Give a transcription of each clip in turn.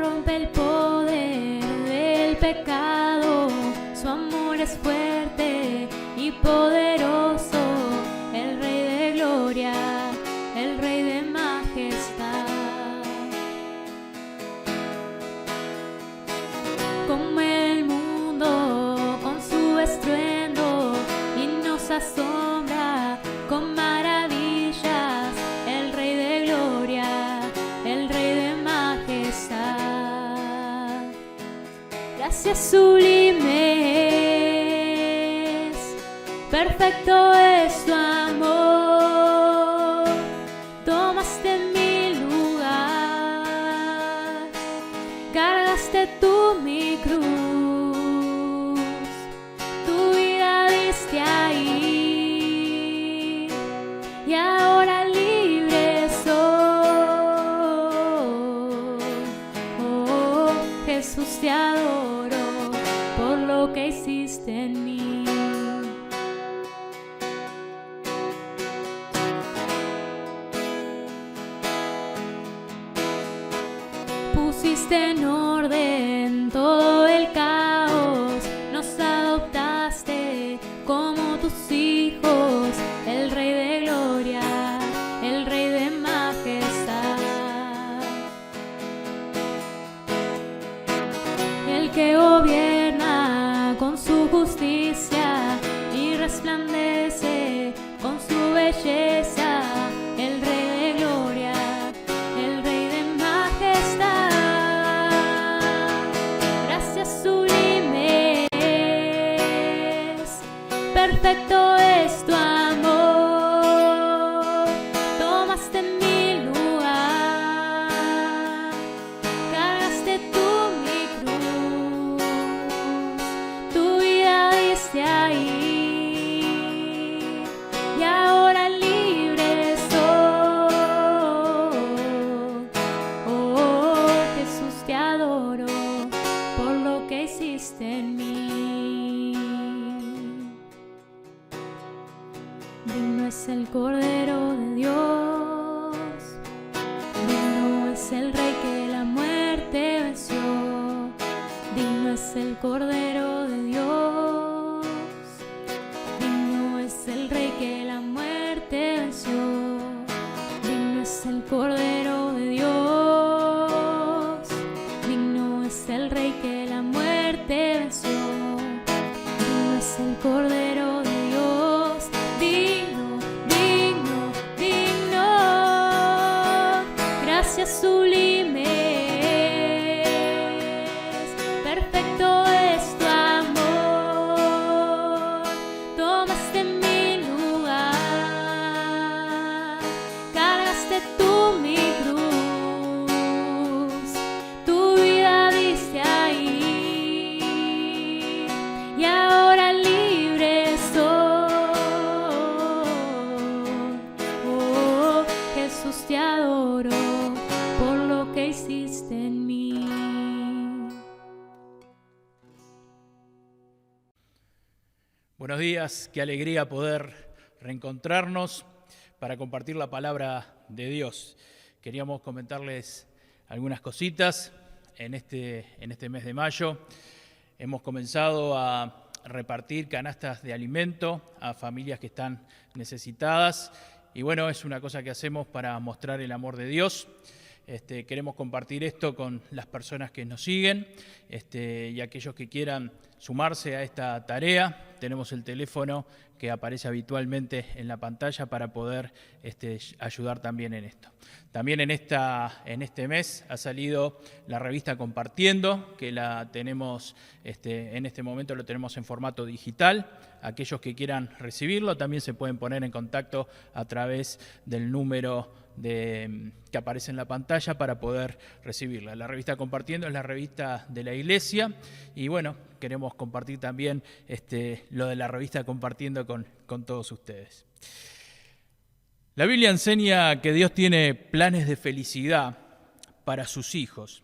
rompe el poder del pecado, su amor es fuerte y poderoso, el Rey de gloria, el Rey de majestad. Conmueve el mundo con su estruendo y nos asombra con maravillas, el Rey de gloria, el Rey de majestad. Gracias sublimes, perfecto es tu amor, tomaste mi lugar, cargaste tú mi cruz, tu vida diste ahí, y ahora libre soy. Oh, Jesús, te adoro por lo que hiciste en mí. Pusiste en orden todo el caos, nos adoptaste como tus hijos, el Rey de gloria, el Rey de majestad. El que gobierna con su justicia y resplandece con su belleza, el Rey de gloria, el Rey de majestad. Gracias sublimes, perfecto es tu amor, tomaste mi lugar, cargaste tú mi cruz, tu vida diste ahí, y ahora libre soy. Oh, Jesús, te adoro por lo que hiciste en mí. Digno es el Cordero de Dios, digno es el Rey que la muerte venció, digno es el Cordero de Dios, digno es el Rey que la muerte venció, digno es el Cordero de Dios, digno es el Rey que la muerte venció, digno es el Cordero de Dios, digno, digno, digno. Gracias sublimes, perfecto es tu amor, tomaste mi lugar, cargaste tú mi cruz, tu vida diste ahí, y ahora libre soy. Oh, Jesús, te adoro por lo que hiciste en mí. Buenos días, qué alegría poder reencontrarnos para compartir la palabra de Dios. Queríamos comentarles algunas cositas en este mes de mayo. Hemos comenzado a repartir canastas de alimento a familias que están necesitadas y bueno, es una cosa que hacemos para mostrar el amor de Dios. Queremos compartir esto con las personas que nos siguen y aquellos que quieran sumarse a esta tarea. Tenemos el teléfono que aparece habitualmente en la pantalla para poder ayudar también en esto. También en este mes ha salido la revista Compartiendo, que la tenemos en este momento lo tenemos en formato digital. Aquellos que quieran recibirlo también se pueden poner en contacto a través del número que aparece en la pantalla para poder recibirla. La revista Compartiendo es la revista de la Iglesia y bueno, queremos compartir también lo de la revista Compartiendo con todos ustedes. La Biblia enseña que Dios tiene planes de felicidad para sus hijos.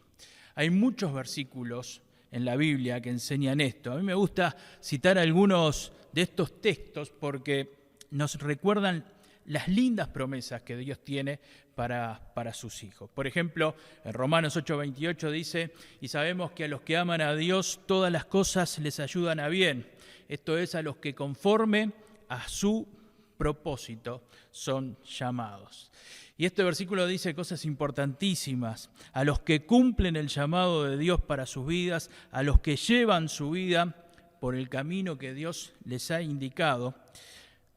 Hay muchos versículos en la Biblia que enseñan esto. A mí me gusta citar algunos de estos textos porque nos recuerdan las lindas promesas que Dios tiene para sus hijos. Por ejemplo, en Romanos 8:28 dice, y sabemos que a los que aman a Dios todas las cosas les ayudan a bien. Esto es, a los que conforme a su propósito son llamados. Y este versículo dice cosas importantísimas. A los que cumplen el llamado de Dios para sus vidas, a los que llevan su vida por el camino que Dios les ha indicado,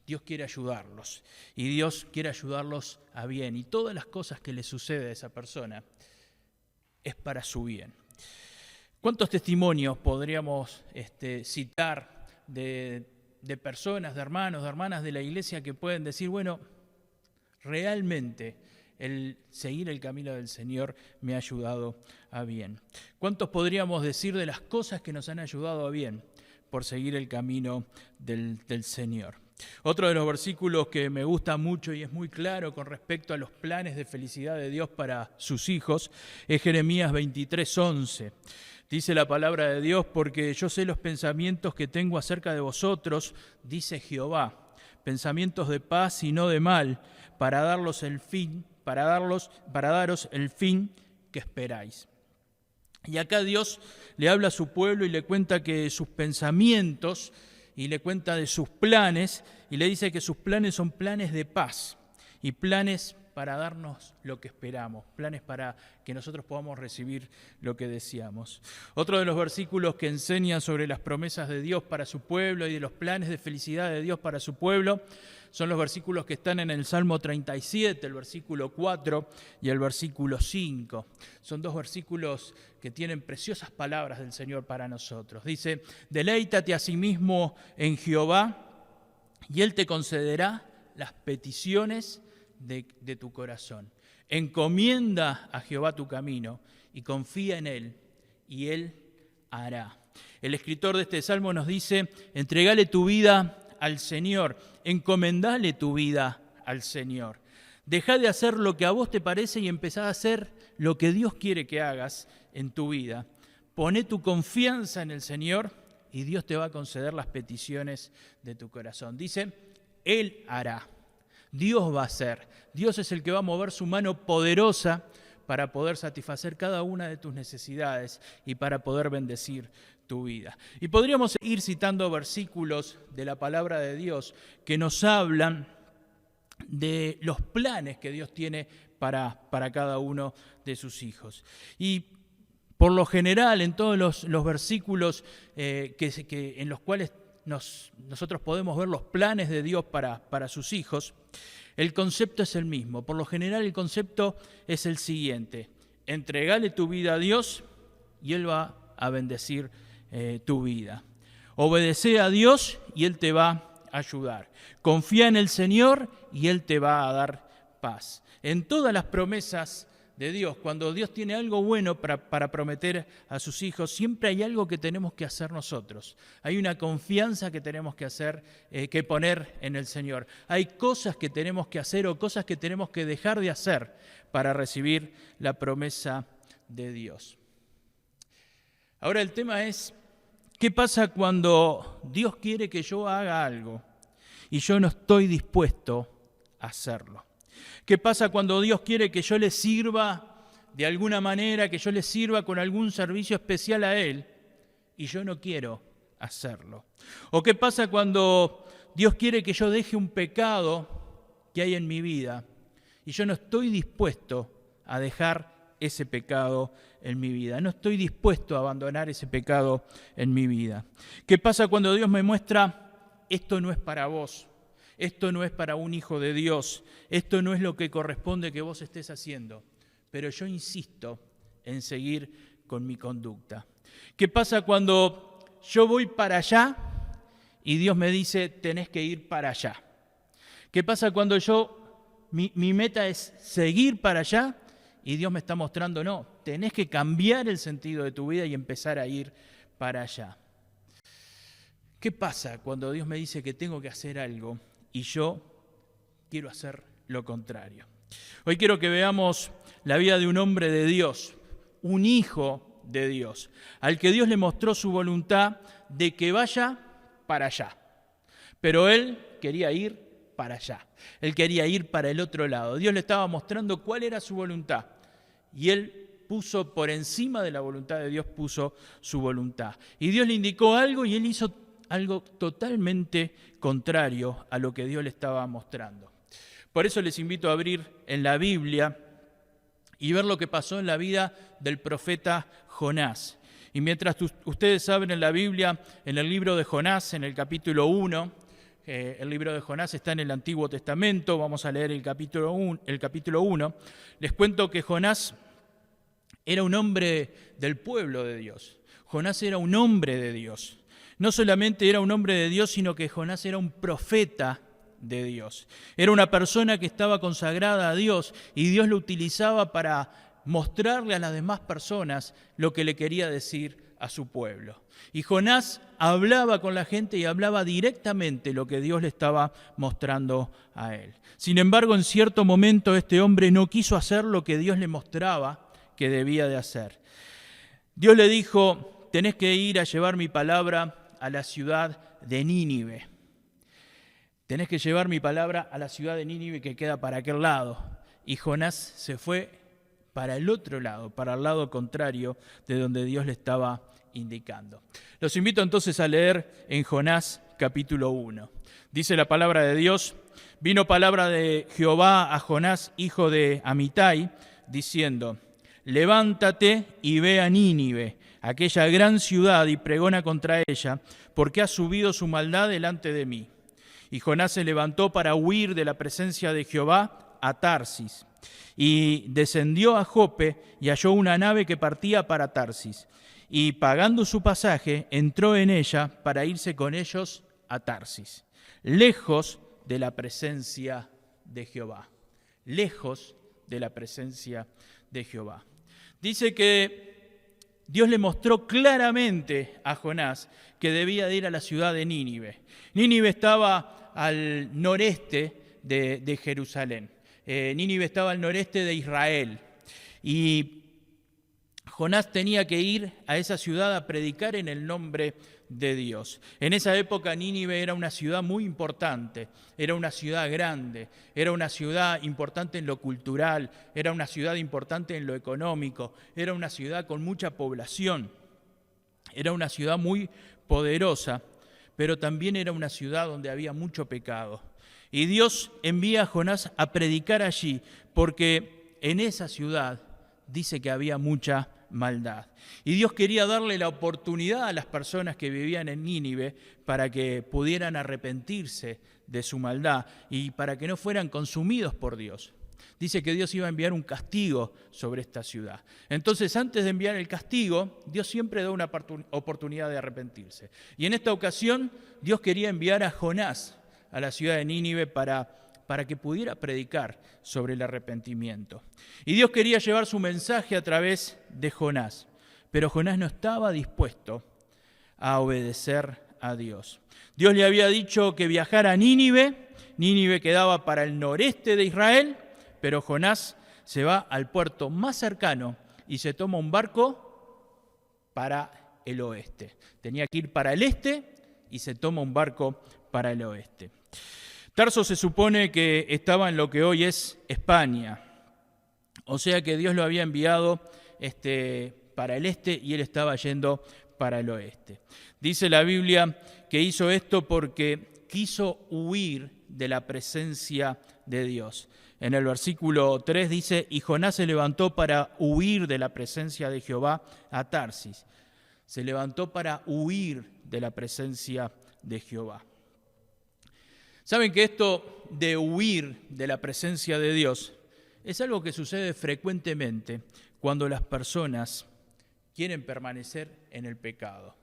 Dios quiere ayudarlos. Y Dios quiere ayudarlos a bien. Y todas las cosas que le sucede a esa persona es para su bien. ¿Cuántos testimonios podríamos citar de personas, de hermanos, de hermanas de la iglesia que pueden decir, bueno, realmente el seguir el camino del Señor me ha ayudado a bien? ¿Cuántos podríamos decir de las cosas que nos han ayudado a bien por seguir el camino del Señor? Otro de los versículos que me gusta mucho y es muy claro con respecto a los planes de felicidad de Dios para sus hijos es Jeremías 23:11. Dice la palabra de Dios, porque yo sé los pensamientos que tengo acerca de vosotros, dice Jehová, pensamientos de paz y no de mal, para daros el fin que esperáis. Y acá Dios le habla a su pueblo y le cuenta que sus pensamientos, y le cuenta de sus planes, y le dice que sus planes son planes de paz, y planes para darnos lo que esperamos, planes para que nosotros podamos recibir lo que deseamos. Otro de los versículos que enseña sobre las promesas de Dios para su pueblo y de los planes de felicidad de Dios para su pueblo son los versículos que están en el Salmo 37, el versículo 4 y el versículo 5. Son dos versículos que tienen preciosas palabras del Señor para nosotros. Dice, deleítate a sí mismo en Jehová y Él te concederá las peticiones de tu corazón. Encomienda a Jehová tu camino y confía en Él, y Él hará. El escritor de este salmo nos dice, entregale tu vida al Señor, encomendale tu vida al Señor. Deja de hacer lo que a vos te parece y empezá a hacer lo que Dios quiere que hagas en tu vida. Poné tu confianza en el Señor y Dios te va a conceder las peticiones de tu corazón. Dice, Él hará. Dios va a hacer. Dios es el que va a mover su mano poderosa para poder satisfacer cada una de tus necesidades y para poder bendecir tu vida. Y podríamos ir citando versículos de la palabra de Dios que nos hablan de los planes que Dios tiene para cada uno de sus hijos. Y por lo general, en todos los versículos en los cuales nosotros podemos ver los planes de Dios para sus hijos, el concepto es el mismo. Por lo general el concepto es el siguiente: entregale tu vida a Dios y Él va a bendecir tu vida. Obedece a Dios y Él te va a ayudar. Confía en el Señor y Él te va a dar paz. En todas las promesas de Dios, cuando Dios tiene algo bueno para prometer a sus hijos, siempre hay algo que tenemos que hacer nosotros. Hay una confianza que tenemos que hacer, que poner en el Señor. Hay cosas que tenemos que hacer o cosas que tenemos que dejar de hacer para recibir la promesa de Dios. Ahora el tema es, ¿qué pasa cuando Dios quiere que yo haga algo y yo no estoy dispuesto a hacerlo? ¿Qué pasa cuando Dios quiere que yo le sirva de alguna manera, que yo le sirva con algún servicio especial a Él y yo no quiero hacerlo? ¿O qué pasa cuando Dios quiere que yo deje un pecado que hay en mi vida y yo no estoy dispuesto a dejar ese pecado en mi vida? No estoy dispuesto a abandonar ese pecado en mi vida. ¿Qué pasa cuando Dios me muestra, esto no es para vos? Esto no es para un hijo de Dios, esto no es lo que corresponde que vos estés haciendo, pero yo insisto en seguir con mi conducta. ¿Qué pasa cuando yo voy para allá y Dios me dice, tenés que ir para allá? ¿Qué pasa cuando mi meta es seguir para allá y Dios me está mostrando, no, tenés que cambiar el sentido de tu vida y empezar a ir para allá? ¿Qué pasa cuando Dios me dice que tengo que hacer algo y yo quiero hacer lo contrario? Hoy quiero que veamos la vida de un hombre de Dios, un hijo de Dios, al que Dios le mostró su voluntad de que vaya para allá. Pero él quería ir para allá. Él quería ir para el otro lado. Dios le estaba mostrando cuál era su voluntad. Y él puso por encima de la voluntad de Dios, puso su voluntad. Y Dios le indicó algo y él hizo algo totalmente contrario a lo que Dios le estaba mostrando. Por eso les invito a abrir en la Biblia y ver lo que pasó en la vida del profeta Jonás. Y mientras ustedes saben en la Biblia, en el libro de Jonás, en el capítulo 1, el libro de Jonás está en el Antiguo Testamento, vamos a leer el capítulo 1, les cuento que Jonás era un hombre del pueblo de Dios. Jonás era un hombre de Dios. No solamente era un hombre de Dios, sino que Jonás era un profeta de Dios. Era una persona que estaba consagrada a Dios y Dios lo utilizaba para mostrarle a las demás personas lo que le quería decir a su pueblo. Y Jonás hablaba con la gente y hablaba directamente lo que Dios le estaba mostrando a él. Sin embargo, en cierto momento este hombre no quiso hacer lo que Dios le mostraba que debía de hacer. Dios le dijo: tenés que ir a llevar mi palabra a la ciudad de Nínive. Tenés que llevar mi palabra a la ciudad de Nínive que queda para aquel lado. Y Jonás se fue para el otro lado, para el lado contrario de donde Dios le estaba indicando. Los invito entonces a leer en Jonás capítulo 1. Dice la palabra de Dios: vino palabra de Jehová a Jonás, hijo de Amitai, diciendo: levántate y ve a Nínive, aquella gran ciudad, y pregona contra ella, porque ha subido su maldad delante de mí. Y Jonás se levantó para huir de la presencia de Jehová a Tarsis, y descendió a Jope y halló una nave que partía para Tarsis, y pagando su pasaje entró en ella para irse con ellos a Tarsis, lejos de la presencia de Jehová, lejos de la presencia de Jehová. Dice que Dios le mostró claramente a Jonás que debía de ir a la ciudad de Nínive. Nínive estaba al noreste de Jerusalén. Nínive estaba al noreste de Israel. Y Jonás tenía que ir a esa ciudad a predicar en el nombre de Dios. En esa época Nínive era una ciudad muy importante, era una ciudad grande, era una ciudad importante en lo cultural, era una ciudad importante en lo económico, era una ciudad con mucha población, era una ciudad muy poderosa, pero también era una ciudad donde había mucho pecado. Y Dios envía a Jonás a predicar allí, porque en esa ciudad dice que había mucha maldad. Y Dios quería darle la oportunidad a las personas que vivían en Nínive para que pudieran arrepentirse de su maldad y para que no fueran consumidos por Dios. Dice que Dios iba a enviar un castigo sobre esta ciudad. Entonces, antes de enviar el castigo, Dios siempre da una oportunidad de arrepentirse. Y en esta ocasión, Dios quería enviar a Jonás a la ciudad de Nínive para que pudiera predicar sobre el arrepentimiento. Y Dios quería llevar su mensaje a través de Jonás, pero Jonás no estaba dispuesto a obedecer a Dios. Dios le había dicho que viajara a Nínive. Nínive quedaba para el noreste de Israel, pero Jonás se va al puerto más cercano y se toma un barco para el oeste. Tenía que ir para el este y se toma un barco para el oeste. Tarso se supone que estaba en lo que hoy es España, o sea que Dios lo había enviado para el este y él estaba yendo para el oeste. Dice la Biblia que hizo esto porque quiso huir de la presencia de Dios. En el versículo 3 dice: y Jonás se levantó para huir de la presencia de Jehová a Tarsis. Se levantó para huir de la presencia de Jehová. Saben que esto de huir de la presencia de Dios es algo que sucede frecuentemente cuando las personas quieren permanecer en el pecado.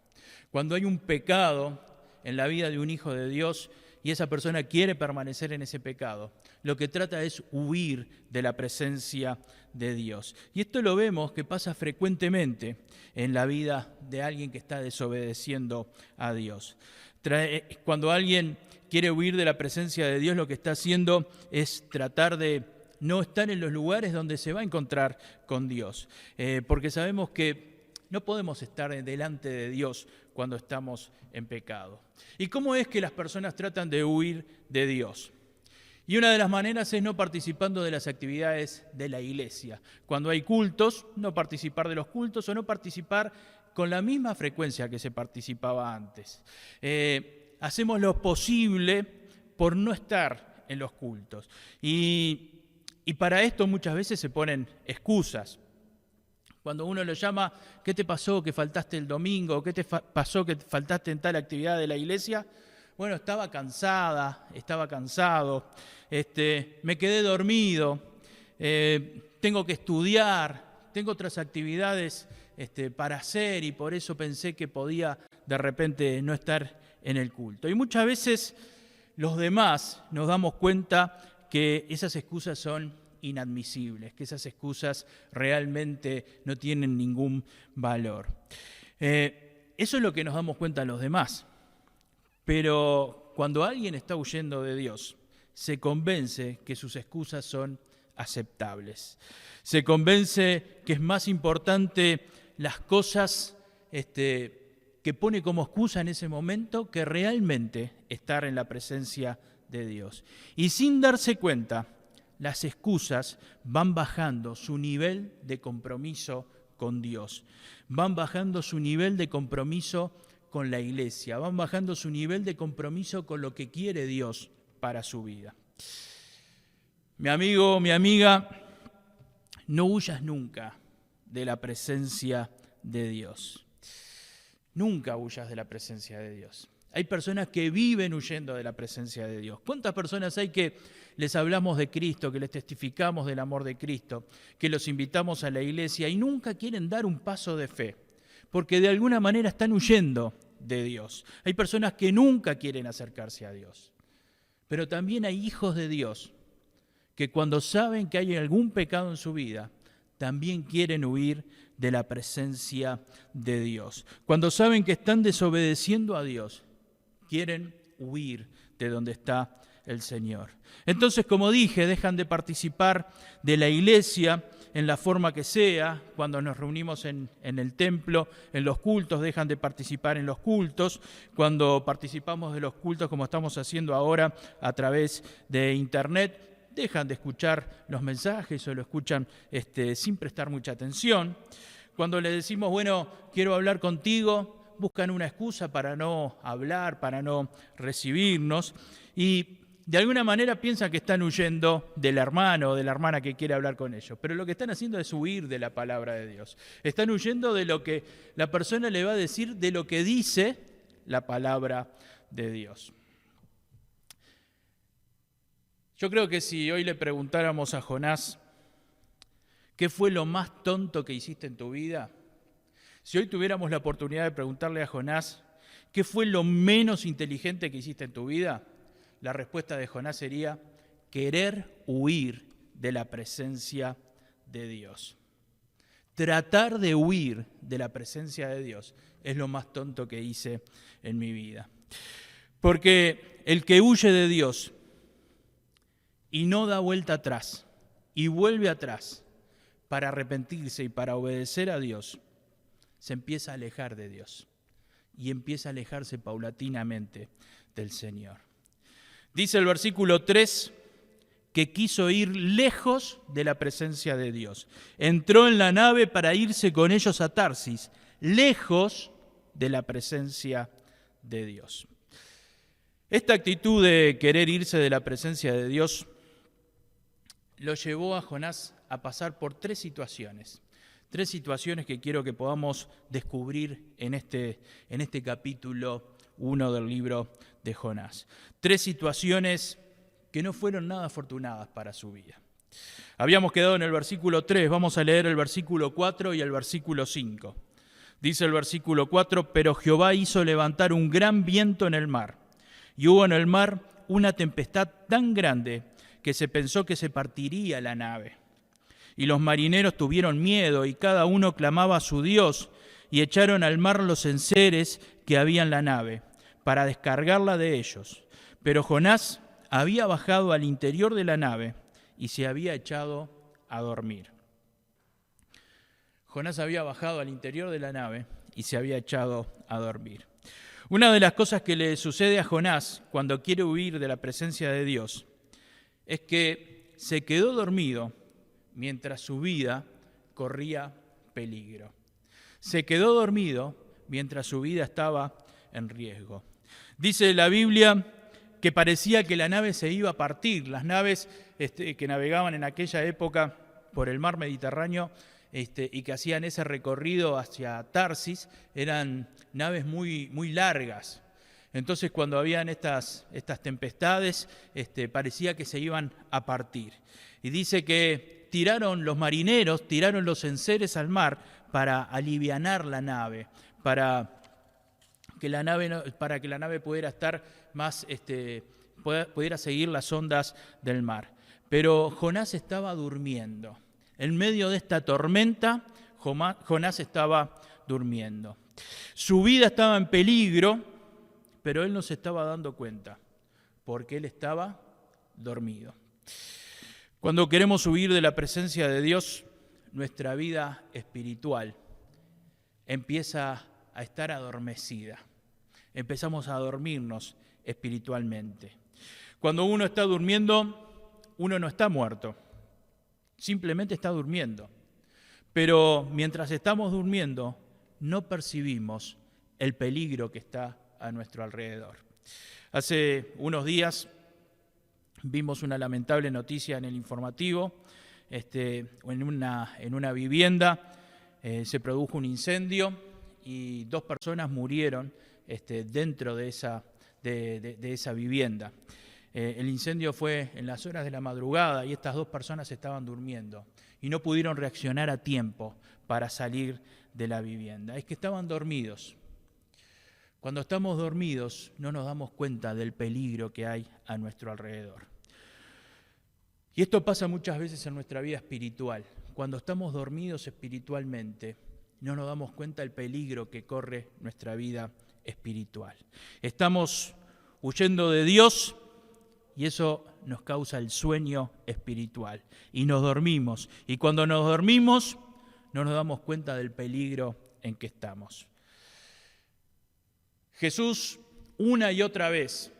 Cuando hay un pecado en la vida de un hijo de Dios y esa persona quiere permanecer en ese pecado, lo que trata es huir de la presencia de Dios. Y esto lo vemos que pasa frecuentemente en la vida de alguien que está desobedeciendo a Dios. Cuando alguien quiere huir de la presencia de Dios, lo que está haciendo es tratar de no estar en los lugares donde se va a encontrar con Dios. Porque sabemos que no podemos estar delante de Dios cuando estamos en pecado. ¿Y cómo es que las personas tratan de huir de Dios? Y una de las maneras es no participando de las actividades de la iglesia. Cuando hay cultos, no participar de los cultos o no participar con la misma frecuencia que se participaba antes. Hacemos lo posible por no estar en los cultos. Y para esto muchas veces se ponen excusas. Cuando uno lo llama, ¿qué te pasó que faltaste el domingo? ¿Qué te pasó que faltaste en tal actividad de la iglesia? Bueno, estaba cansada, estaba cansado, me quedé dormido, tengo que estudiar, tengo otras actividades para hacer y por eso pensé que podía de repente no estar en el culto. Y muchas veces los demás nos damos cuenta que esas excusas son inadmisibles, que esas excusas realmente no tienen ningún valor. Eso es lo que nos damos cuenta los demás. Pero cuando alguien está huyendo de Dios, se convence que sus excusas son aceptables. Se convence que es más importante las cosas que pone como excusa en ese momento que realmente estar en la presencia de Dios. Y sin darse cuenta, las excusas van bajando su nivel de compromiso con Dios. Van bajando su nivel de compromiso con la iglesia, van bajando su nivel de compromiso con lo que quiere Dios para su vida. Mi amigo, mi amiga, no huyas nunca de la presencia de Dios. Nunca huyas de la presencia de Dios. Hay personas que viven huyendo de la presencia de Dios. ¿Cuántas personas hay que les hablamos de Cristo, que les testificamos del amor de Cristo, que los invitamos a la iglesia y nunca quieren dar un paso de fe? Porque de alguna manera están huyendo de Dios. Hay personas que nunca quieren acercarse a Dios. Pero también hay hijos de Dios que cuando saben que hay algún pecado en su vida, también quieren huir de la presencia de Dios. Cuando saben que están desobedeciendo a Dios, quieren huir de donde está el Señor. Entonces, como dije, dejan de participar de la iglesia en la forma que sea. Cuando nos reunimos en el templo, en los cultos, dejan de participar en los cultos. Cuando participamos de los cultos, como estamos haciendo ahora a través de internet, dejan de escuchar los mensajes o lo escuchan sin prestar mucha atención. Cuando les decimos, bueno, quiero hablar contigo, buscan una excusa para no hablar, para no recibirnos y de alguna manera piensan que están huyendo del hermano o de la hermana que quiere hablar con ellos. Pero lo que están haciendo es huir de la palabra de Dios. Están huyendo de lo que la persona le va a decir, de lo que dice la palabra de Dios. Yo creo que si hoy le preguntáramos a Jonás, ¿qué fue lo más tonto que hiciste en tu vida? Si hoy tuviéramos la oportunidad de preguntarle a Jonás, ¿qué fue lo menos inteligente que hiciste en tu vida? La respuesta de Jonás sería querer huir de la presencia de Dios. Tratar de huir de la presencia de Dios es lo más tonto que hice en mi vida. Porque el que huye de Dios y no da vuelta atrás y vuelve atrás para arrepentirse y para obedecer a Dios, se empieza a alejar de Dios y empieza a alejarse paulatinamente del Señor. Dice el versículo 3 que quiso ir lejos de la presencia de Dios. Entró en la nave para irse con ellos a Tarsis, lejos de la presencia de Dios. Esta actitud de querer irse de la presencia de Dios lo llevó a Jonás a pasar por tres situaciones que quiero que podamos descubrir en este capítulo 1 del libro de Jonás. Tres situaciones que no fueron nada afortunadas para su vida. Habíamos quedado en el versículo 3, vamos a leer el versículo 4 y el versículo 5. Dice el versículo 4, pero Jehová hizo levantar un gran viento en el mar, y hubo en el mar una tempestad tan grande que se pensó que se partiría la nave. Y los marineros tuvieron miedo, y cada uno clamaba a su Dios, y echaron al mar los enseres que había en la nave, para descargarla de ellos. Pero Jonás había bajado al interior de la nave y se había echado a dormir. Jonás había bajado al interior de la nave y se había echado a dormir. Una de las cosas que le sucede a Jonás cuando quiere huir de la presencia de Dios es que se quedó dormido mientras su vida corría peligro. Se quedó dormido mientras su vida estaba en riesgo. Dice la Biblia que parecía que la nave se iba a partir. Las naves que navegaban en aquella época por el mar Mediterráneo y que hacían ese recorrido hacia Tarsis eran naves muy, muy largas. Entonces, cuando habían estas tempestades, parecía que se iban a partir. Y dice que tiraron los marineros, tiraron los enseres al mar para alivianar la nave, para que la nave pudiera estar más, pudiera seguir las ondas del mar. Pero Jonás estaba durmiendo. En medio de esta tormenta, Jonás estaba durmiendo. Su vida estaba en peligro, pero él no se estaba dando cuenta, porque él estaba dormido. Cuando queremos huir de la presencia de Dios, nuestra vida espiritual empieza a estar adormecida. Empezamos a dormirnos espiritualmente. Cuando uno está durmiendo, uno no está muerto, simplemente está durmiendo. Pero mientras estamos durmiendo, no percibimos el peligro que está a nuestro alrededor. Hace unos días vimos una lamentable noticia en el informativo, en una vivienda se produjo un incendio y 2 personas murieron dentro de esa vivienda. El incendio fue en las horas de la madrugada y estas 2 personas estaban durmiendo y no pudieron reaccionar a tiempo para salir de la vivienda. Es que estaban dormidos. Cuando estamos dormidos no nos damos cuenta del peligro que hay a nuestro alrededor. Y esto pasa muchas veces en nuestra vida espiritual. Cuando estamos dormidos espiritualmente, no nos damos cuenta del peligro que corre nuestra vida espiritual. Estamos huyendo de Dios y eso nos causa el sueño espiritual. Y nos dormimos. Y cuando nos dormimos, no nos damos cuenta del peligro en que estamos. Jesús, una y otra vez,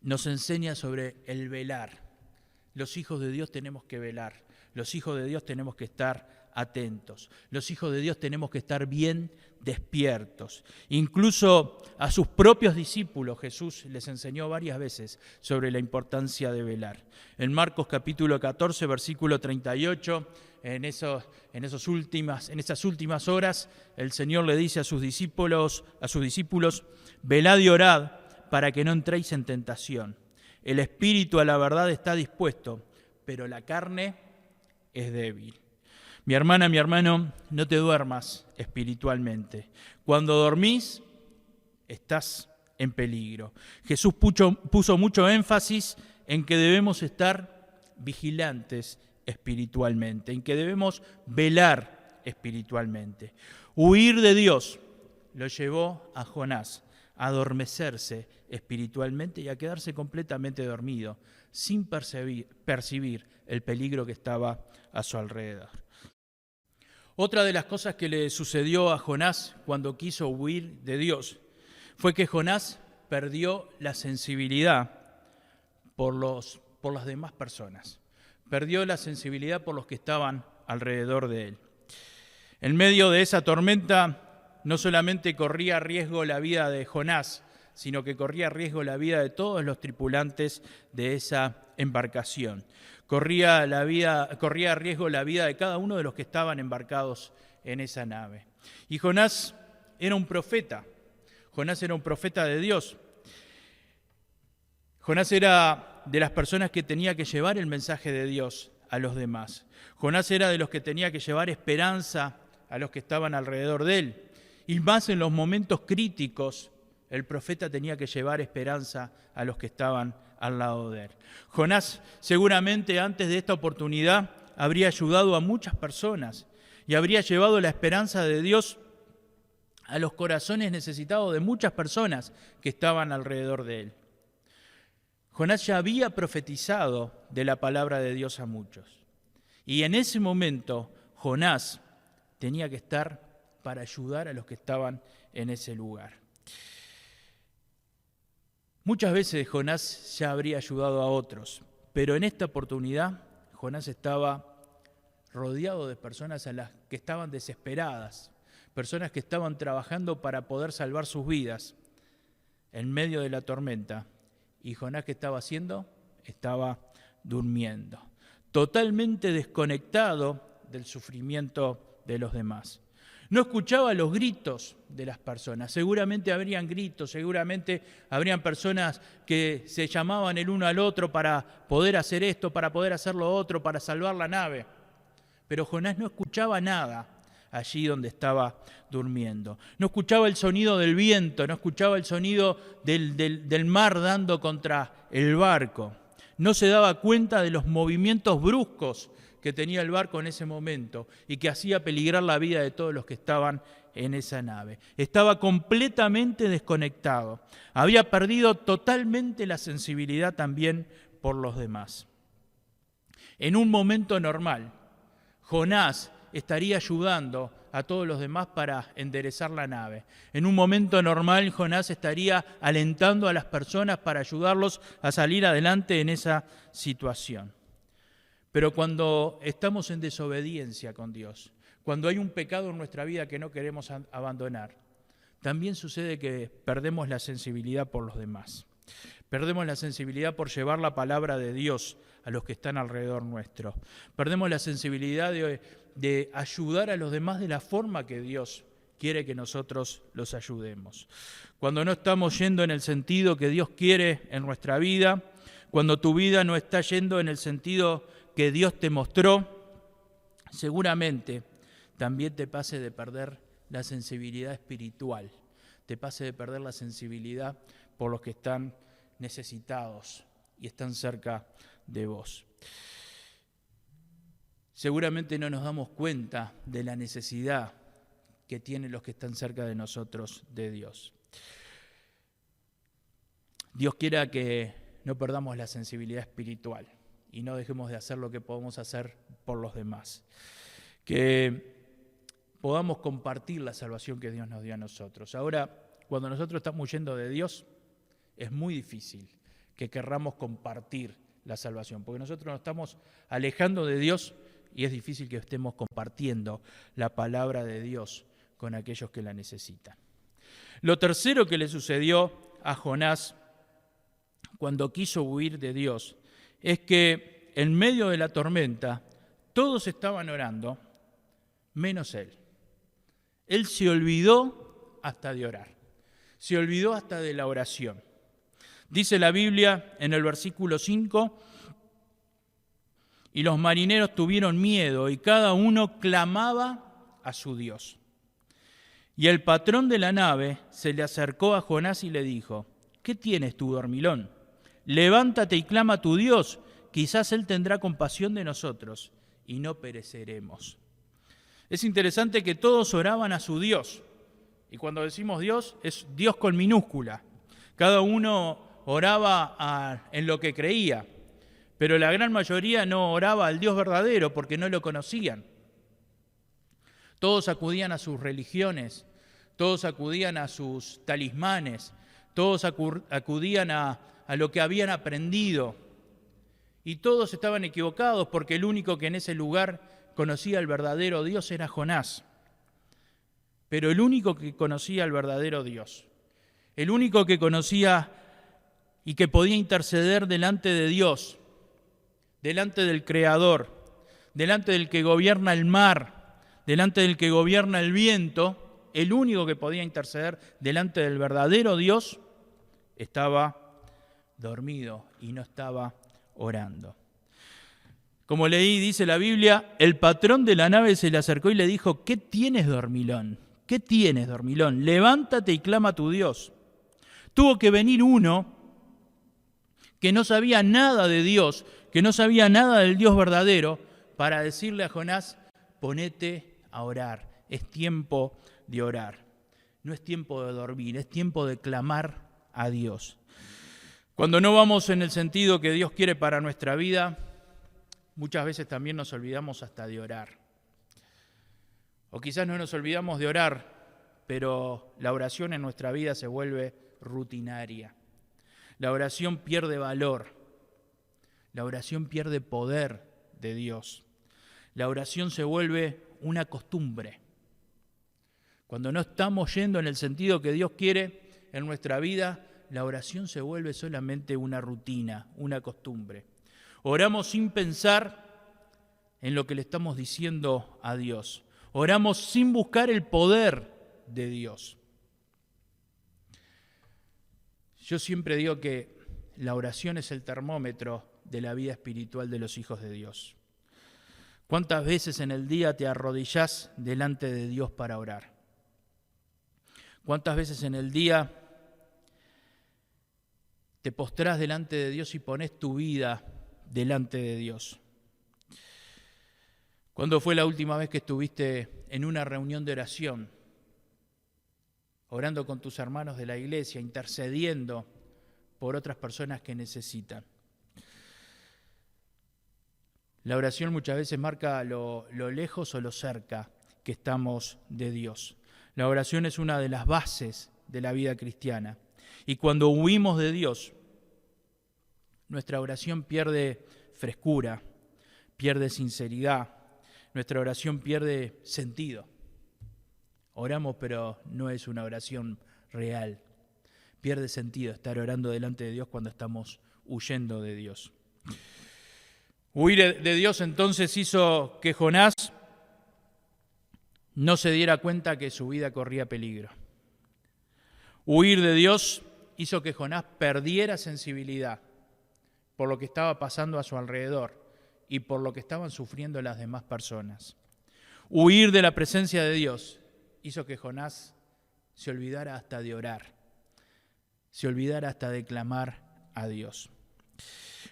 nos enseña sobre el velar. Los hijos de Dios tenemos que velar. Los hijos de Dios tenemos que estar atentos. Los hijos de Dios tenemos que estar bien despiertos. Incluso a sus propios discípulos Jesús les enseñó varias veces sobre la importancia de velar. En Marcos capítulo 14, versículo 38, en esas últimas horas, el Señor le dice a sus discípulos, velad y orad para que no entréis en tentación. El espíritu a la verdad está dispuesto, pero la carne es débil. Mi hermana, mi hermano, no te duermas espiritualmente. Cuando dormís, estás en peligro. Jesús puso mucho énfasis en que debemos estar vigilantes espiritualmente, en que debemos velar espiritualmente. Huir de Dios lo llevó a Jonás a adormecerse espiritualmente y a quedarse completamente dormido, sin percibir el peligro que estaba a su alrededor. Otra de las cosas que le sucedió a Jonás cuando quiso huir de Dios fue que Jonás perdió la sensibilidad por las demás personas. Perdió la sensibilidad por los que estaban alrededor de él. En medio de esa tormenta no solamente corría riesgo la vida de Jonás, sino que corría riesgo la vida de todos los tripulantes de esa embarcación. Corría riesgo la vida de cada uno de los que estaban embarcados en esa nave. Y Jonás era un profeta. Jonás era un profeta de Dios. Jonás era de las personas que tenía que llevar el mensaje de Dios a los demás. Jonás era de los que tenía que llevar esperanza a los que estaban alrededor de él. Y más en los momentos críticos, el profeta tenía que llevar esperanza a los que estaban al lado de él. Jonás seguramente antes de esta oportunidad habría ayudado a muchas personas y habría llevado la esperanza de Dios a los corazones necesitados de muchas personas que estaban alrededor de él. Jonás ya había profetizado de la palabra de Dios a muchos. Y en ese momento Jonás tenía que estar para ayudar a los que estaban en ese lugar. Muchas veces Jonás ya habría ayudado a otros, Pero en esta oportunidad, Jonás estaba rodeado de personas a las que estaban desesperadas, personas que estaban trabajando para poder salvar sus vidas en medio de la tormenta. ¿Y Jonás qué estaba haciendo? Estaba durmiendo, totalmente desconectado del sufrimiento de los demás. No escuchaba los gritos de las personas. Seguramente habrían gritos, seguramente habrían personas que se llamaban el uno al otro para poder hacer esto, para poder hacer lo otro, para salvar la nave. Pero Jonás no escuchaba nada allí donde estaba durmiendo. No escuchaba el sonido del viento, no escuchaba el sonido del mar dando contra el barco. No se daba cuenta de los movimientos bruscos que tenía el barco en ese momento y que hacía peligrar la vida de todos los que estaban en esa nave. Estaba completamente desconectado. Había perdido totalmente la sensibilidad también por los demás. En un momento normal, Jonás estaría ayudando a todos los demás para enderezar la nave. En un momento normal, Jonás estaría alentando a las personas para ayudarlos a salir adelante en esa situación. Pero cuando estamos en desobediencia con Dios, cuando hay un pecado en nuestra vida que no queremos abandonar, también sucede que perdemos la sensibilidad por los demás. Perdemos la sensibilidad por llevar la palabra de Dios a los que están alrededor nuestro. Perdemos la sensibilidad de ayudar a los demás de la forma que Dios quiere que nosotros los ayudemos. Cuando no estamos yendo en el sentido que Dios quiere en nuestra vida, cuando tu vida no está yendo en el sentido que Dios te mostró, seguramente también te pase de perder la sensibilidad espiritual, te pase de perder la sensibilidad por los que están necesitados y están cerca de vos. Seguramente no nos damos cuenta de la necesidad que tienen los que están cerca de nosotros de Dios. Dios quiera que no perdamos la sensibilidad espiritual y no dejemos de hacer lo que podemos hacer por los demás. Que podamos compartir la salvación que Dios nos dio a nosotros. Ahora, cuando nosotros estamos huyendo de Dios, es muy difícil que querramos compartir la salvación, porque nosotros nos estamos alejando de Dios y es difícil que estemos compartiendo la palabra de Dios con aquellos que la necesitan. Lo tercero que le sucedió a Jonás cuando quiso huir de Dios es que en medio de la tormenta todos estaban orando, menos él. Él se olvidó hasta de orar, se olvidó hasta de la oración. Dice la Biblia en el versículo 5, y los marineros tuvieron miedo y cada uno clamaba a su Dios. Y el patrón de la nave se le acercó a Jonás y le dijo, ¿qué tienes tú, dormilón? Levántate y clama a tu Dios, quizás Él tendrá compasión de nosotros y no pereceremos. Es interesante que todos oraban a su Dios, y cuando decimos Dios, es Dios con minúscula. Cada uno oraba en lo que creía, pero la gran mayoría no oraba al Dios verdadero porque no lo conocían. Todos acudían a sus religiones, todos acudían a sus talismanes, todos acudían a lo que habían aprendido. Y todos estaban equivocados porque el único que en ese lugar conocía al verdadero Dios era Jonás. Pero el único que conocía al verdadero Dios, el único que conocía y que podía interceder delante de Dios, delante del Creador, delante del que gobierna el mar, delante del que gobierna el viento, el único que podía interceder delante del verdadero Dios, estaba dormido y no estaba orando. Como leí, dice la Biblia, el patrón de la nave se le acercó y le dijo, ¿qué tienes, dormilón? ¿Qué tienes, dormilón? Levántate y clama a tu Dios. Tuvo que venir uno que no sabía nada de Dios, que no sabía nada del Dios verdadero, para decirle a Jonás, ponete a orar, es tiempo de orar. No es tiempo de dormir, es tiempo de clamar a Dios. Cuando no vamos en el sentido que Dios quiere para nuestra vida, muchas veces también nos olvidamos hasta de orar. O quizás no nos olvidamos de orar, pero la oración en nuestra vida se vuelve rutinaria. La oración pierde valor. La oración pierde poder de Dios. La oración se vuelve una costumbre. Cuando no estamos yendo en el sentido que Dios quiere en nuestra vida, la oración se vuelve solamente una rutina, una costumbre. Oramos sin pensar en lo que le estamos diciendo a Dios. Oramos sin buscar el poder de Dios. Yo siempre digo que la oración es el termómetro de la vida espiritual de los hijos de Dios. ¿Cuántas veces en el día te arrodillás delante de Dios para orar? ¿Cuántas veces en el día te postrás delante de Dios y pones tu vida delante de Dios? ¿Cuándo fue la última vez que estuviste en una reunión de oración, orando con tus hermanos de la iglesia, intercediendo por otras personas que necesitan? La oración muchas veces marca lo lejos o lo cerca que estamos de Dios. La oración es una de las bases de la vida cristiana. Y cuando huimos de Dios, nuestra oración pierde frescura, pierde sinceridad, nuestra oración pierde sentido. Oramos, pero no es una oración real. Pierde sentido estar orando delante de Dios cuando estamos huyendo de Dios. Huir de Dios entonces hizo que Jonás no se diera cuenta que su vida corría peligro. Huir de Dios hizo que Jonás perdiera sensibilidad por lo que estaba pasando a su alrededor y por lo que estaban sufriendo las demás personas. Huir de la presencia de Dios hizo que Jonás se olvidara hasta de orar, se olvidara hasta de clamar a Dios.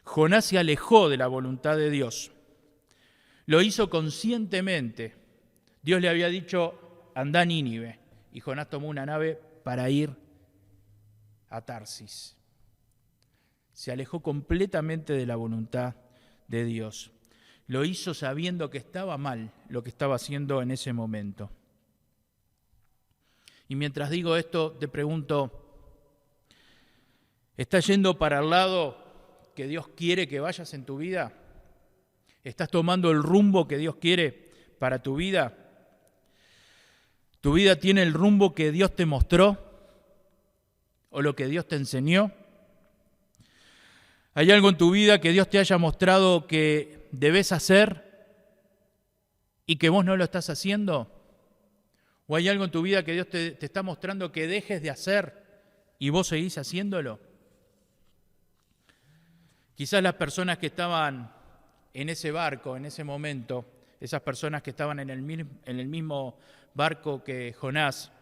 Jonás se alejó de la voluntad de Dios. Lo hizo conscientemente. Dios le había dicho, andá a Nínive, y Jonás tomó una nave para ir a Tarsis. Se alejó completamente de la voluntad de Dios. Lo hizo sabiendo que estaba mal lo que estaba haciendo en ese momento. Y mientras digo esto, te pregunto, ¿estás yendo para el lado que Dios quiere que vayas en tu vida? ¿Estás tomando el rumbo que Dios quiere para tu vida? ¿Tu vida tiene el rumbo que Dios te mostró o lo que Dios te enseñó? ¿Hay algo en tu vida que Dios te haya mostrado que debes hacer y que vos no lo estás haciendo? ¿O hay algo en tu vida que Dios te está mostrando que dejes de hacer y vos seguís haciéndolo? Quizás las personas que estaban en ese barco, en ese momento, esas personas que estaban en el mismo barco que Jonás,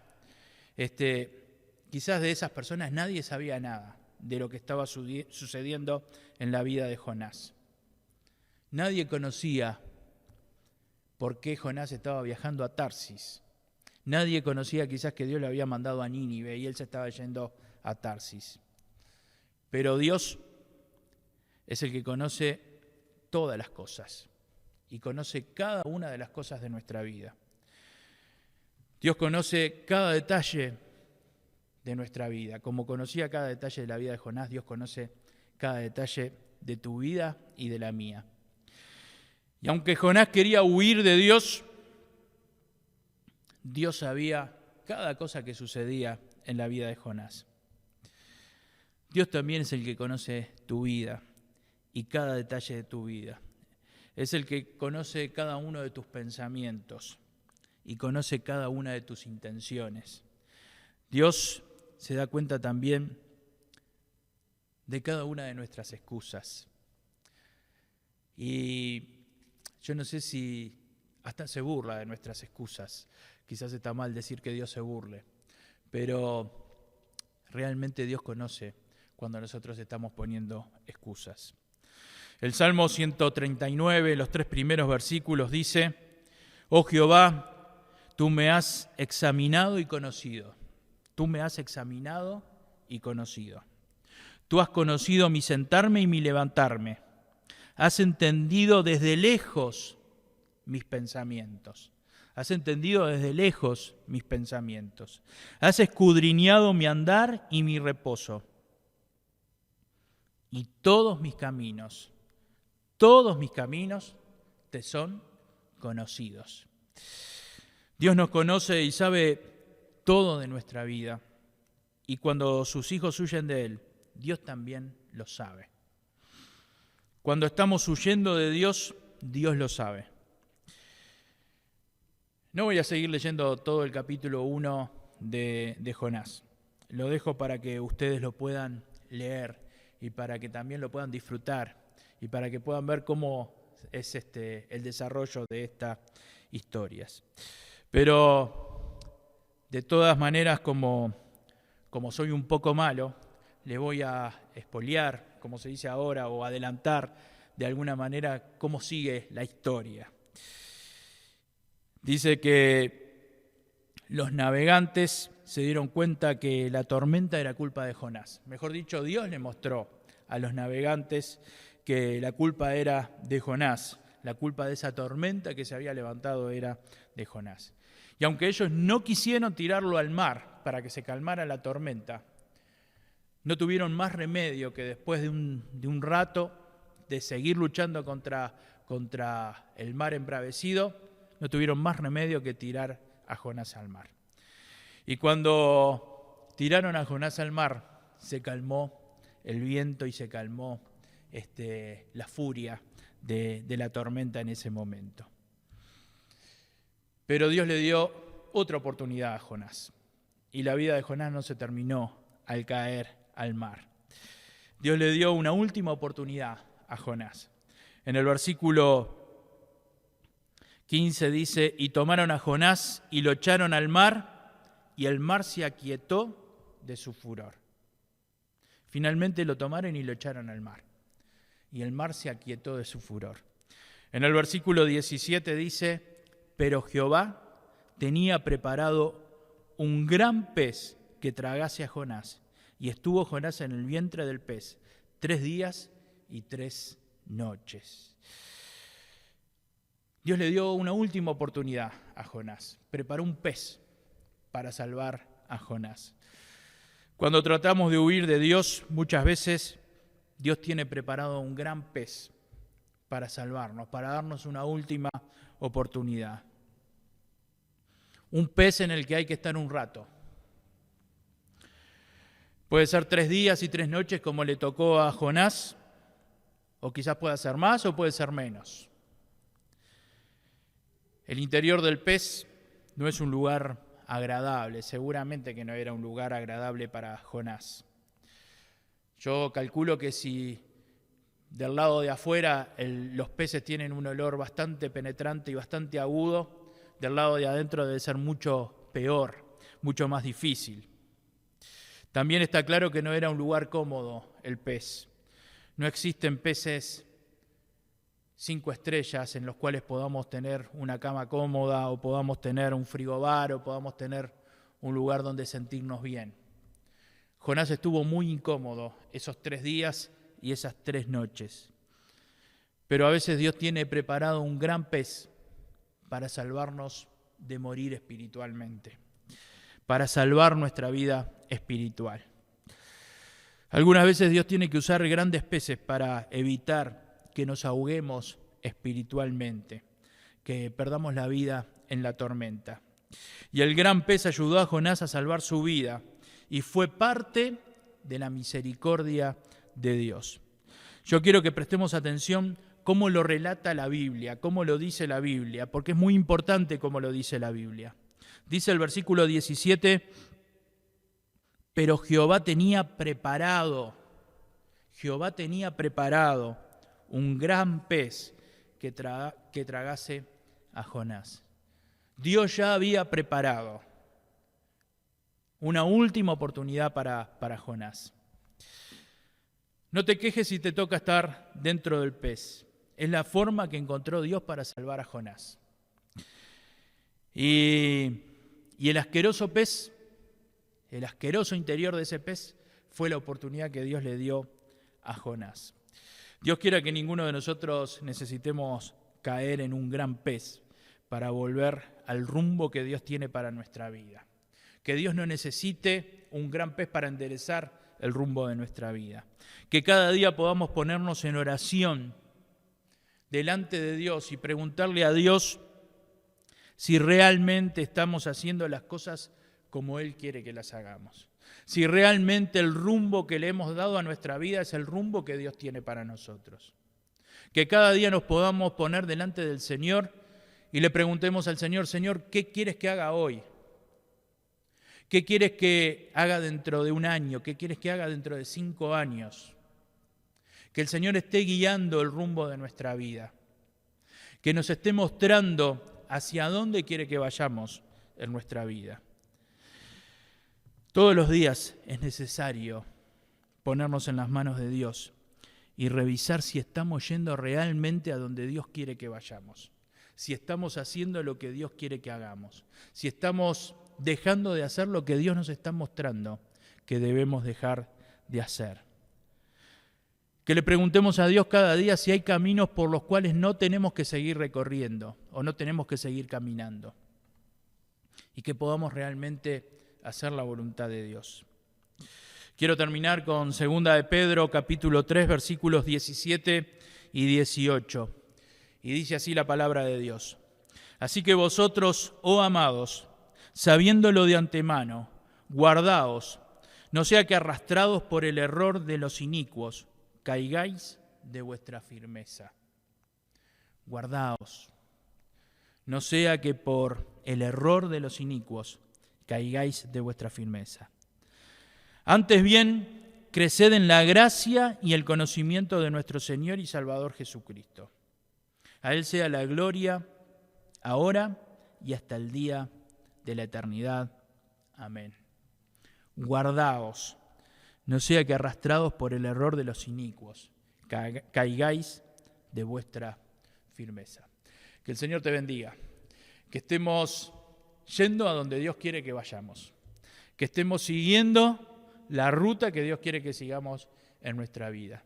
quizás de esas personas nadie sabía nada de lo que estaba sucediendo en la vida de Jonás. Nadie conocía por qué Jonás estaba viajando a Tarsis. Nadie conocía quizás que Dios lo había mandado a Nínive y él se estaba yendo a Tarsis. Pero Dios es el que conoce todas las cosas y conoce cada una de las cosas de nuestra vida. Dios conoce cada detalle de nuestra vida. Como conocía cada detalle de la vida de Jonás, Dios conoce cada detalle de tu vida y de la mía. Y aunque Jonás quería huir de Dios, Dios sabía cada cosa que sucedía en la vida de Jonás. Dios también es el que conoce tu vida y cada detalle de tu vida. Es el que conoce cada uno de tus pensamientos y conoce cada una de tus intenciones. Dios se da cuenta también de cada una de nuestras excusas. Y yo no sé si hasta se burla de nuestras excusas. Quizás está mal decir que Dios se burle, pero realmente Dios conoce cuando nosotros estamos poniendo excusas. El Salmo 139, los 3 primeros versículos dice: Oh Jehová, tú me has examinado y conocido. Tú me has examinado y conocido. Tú has conocido mi sentarme y mi levantarme. Has entendido desde lejos mis pensamientos. Has entendido desde lejos mis pensamientos. Has escudriñado mi andar y mi reposo. Y todos mis caminos Todos mis caminos te son conocidos. Dios nos conoce y sabe todo de nuestra vida. Y cuando sus hijos huyen de Él, Dios también lo sabe. Cuando estamos huyendo de Dios, Dios lo sabe. No voy a seguir leyendo todo el capítulo 1 de Jonás. Lo dejo para que ustedes lo puedan leer y para que también lo puedan disfrutar y para que puedan ver cómo es el desarrollo de estas historias. Pero de todas maneras, como soy un poco malo, le voy a espolear, como se dice ahora, o adelantar de alguna manera cómo sigue la historia. Dice que los navegantes se dieron cuenta que la tormenta era culpa de Jonás. Mejor dicho, Dios le mostró a los navegantes que la culpa era de Jonás. La culpa de esa tormenta que se había levantado era de Jonás. Y aunque ellos no quisieron tirarlo al mar para que se calmara la tormenta, no tuvieron más remedio que después de un rato de seguir luchando contra el mar embravecido, no tuvieron más remedio que tirar a Jonás al mar. Y cuando tiraron a Jonás al mar, se calmó el viento y se calmó la furia de la tormenta en ese momento. Pero Dios le dio otra oportunidad a Jonás. Y la vida de Jonás no se terminó al caer al mar. Dios le dio una última oportunidad a Jonás. En el versículo 15 dice, y tomaron a Jonás y lo echaron al mar, y el mar se aquietó de su furor. Finalmente lo tomaron y lo echaron al mar, y el mar se aquietó de su furor. En el versículo 17 dice, pero Jehová tenía preparado un gran pez que tragase a Jonás, y estuvo Jonás en el vientre del pez 3 días y 3 noches. Dios le dio una última oportunidad a Jonás. Preparó un pez para salvar a Jonás. Cuando tratamos de huir de Dios, muchas veces Dios tiene preparado un gran pez para salvarnos, para darnos una última oportunidad. Un pez en el que hay que estar un rato. Puede ser 3 días y 3 noches como le tocó a Jonás, o quizás pueda ser más o puede ser menos. El interior del pez no es un lugar agradable, seguramente que no era un lugar agradable para Jonás. Yo calculo que si del lado de afuera los peces tienen un olor bastante penetrante y bastante agudo, del lado de adentro debe ser mucho peor, mucho más difícil. También está claro que no era un lugar cómodo el pez. No existen peces 5 estrellas en los cuales podamos tener una cama cómoda o podamos tener un frigobar o podamos tener un lugar donde sentirnos bien. Jonás estuvo muy incómodo esos 3 días y esas 3 noches. Pero a veces Dios tiene preparado un gran pez para salvarnos de morir espiritualmente, para salvar nuestra vida espiritual. Algunas veces Dios tiene que usar grandes peces para evitar que nos ahoguemos espiritualmente, que perdamos la vida en la tormenta. Y el gran pez ayudó a Jonás a salvar su vida y fue parte de la misericordia de Dios. Yo quiero que prestemos atención cómo lo relata la Biblia, cómo lo dice la Biblia, porque es muy importante cómo lo dice la Biblia. Dice el versículo 17, pero Jehová tenía preparado un gran pez que tragase a Jonás. Dios ya había preparado una última oportunidad para Jonás. No te quejes si te toca estar dentro del pez. Es la forma que encontró Dios para salvar a Jonás. Y el asqueroso pez, el asqueroso interior de ese pez, fue la oportunidad que Dios le dio a Jonás. Dios quiera que ninguno de nosotros necesitemos caer en un gran pez para volver al rumbo que Dios tiene para nuestra vida. Que Dios no necesite un gran pez para enderezar el rumbo de nuestra vida. Que cada día podamos ponernos en oración delante de Dios y preguntarle a Dios si realmente estamos haciendo las cosas como Él quiere que las hagamos. Si realmente el rumbo que le hemos dado a nuestra vida es el rumbo que Dios tiene para nosotros. Que cada día nos podamos poner delante del Señor y le preguntemos al Señor, Señor, ¿qué quieres que haga hoy? ¿Qué quieres que haga dentro de un año? ¿Qué quieres que haga dentro de 5 años? Que el Señor esté guiando el rumbo de nuestra vida. Que nos esté mostrando hacia dónde quiere que vayamos en nuestra vida. Todos los días es necesario ponernos en las manos de Dios y revisar si estamos yendo realmente a donde Dios quiere que vayamos. Si estamos haciendo lo que Dios quiere que hagamos. Si estamos dejando de hacer lo que Dios nos está mostrando que debemos dejar de hacer. Que le preguntemos a Dios cada día si hay caminos por los cuales no tenemos que seguir recorriendo o no tenemos que seguir caminando. Y que podamos realmente hacer la voluntad de Dios. Quiero terminar con 2 de Pedro, capítulo 3, versículos 17 y 18. Y dice así la palabra de Dios. Así que vosotros, oh amados, sabiéndolo de antemano, guardaos, no sea que arrastrados por el error de los inicuos, caigáis de vuestra firmeza. Guardaos, no sea que por el error de los inicuos caigáis de vuestra firmeza. Antes bien, creced en la gracia y el conocimiento de nuestro Señor y Salvador Jesucristo. A Él sea la gloria, ahora y hasta el día de la eternidad. Amén. Guardaos, no sea que arrastrados por el error de los inicuos, caigáis de vuestra firmeza. Que el Señor te bendiga, que estemos yendo a donde Dios quiere que vayamos, que estemos siguiendo la ruta que Dios quiere que sigamos en nuestra vida,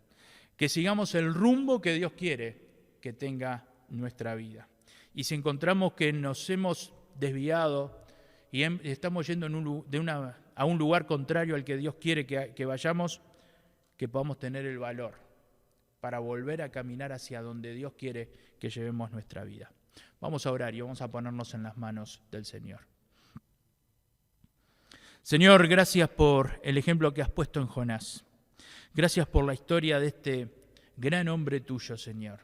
que sigamos el rumbo que Dios quiere que tenga nuestra vida. Y si encontramos que nos hemos desviado y estamos yendo a un lugar contrario al que Dios quiere que vayamos, que podamos tener el valor para volver a caminar hacia donde Dios quiere que llevemos nuestra vida. Vamos a orar y vamos a ponernos en las manos del Señor. Señor, gracias por el ejemplo que has puesto en Jonás. Gracias por la historia de este gran hombre tuyo, Señor.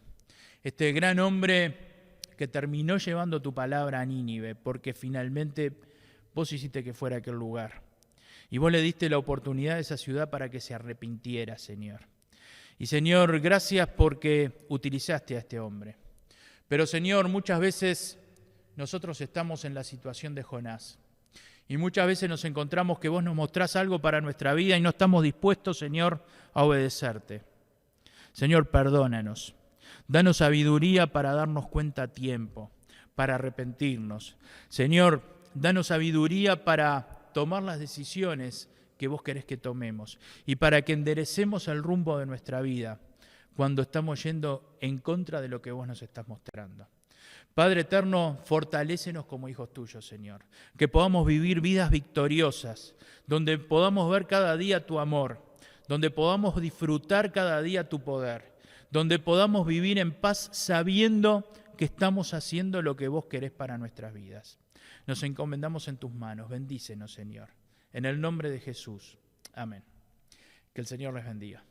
Este gran hombre que terminó llevando tu palabra a Nínive, porque finalmente vos hiciste que fuera aquel lugar. Y vos le diste la oportunidad a esa ciudad para que se arrepintiera, Señor. Y Señor, gracias porque utilizaste a este hombre. Pero Señor, muchas veces nosotros estamos en la situación de Jonás. Y muchas veces nos encontramos que vos nos mostrás algo para nuestra vida y no estamos dispuestos, Señor, a obedecerte. Señor, perdónanos. Danos sabiduría para darnos cuenta a tiempo, para arrepentirnos. Señor, danos sabiduría para tomar las decisiones que vos querés que tomemos y para que enderecemos el rumbo de nuestra vida cuando estamos yendo en contra de lo que vos nos estás mostrando. Padre eterno, fortalécenos como hijos tuyos, Señor. Que podamos vivir vidas victoriosas, donde podamos ver cada día tu amor, donde podamos disfrutar cada día tu poder, donde podamos vivir en paz sabiendo que estamos haciendo lo que vos querés para nuestras vidas. Nos encomendamos en tus manos. Bendícenos, Señor. En el nombre de Jesús. Amén. Que el Señor les bendiga.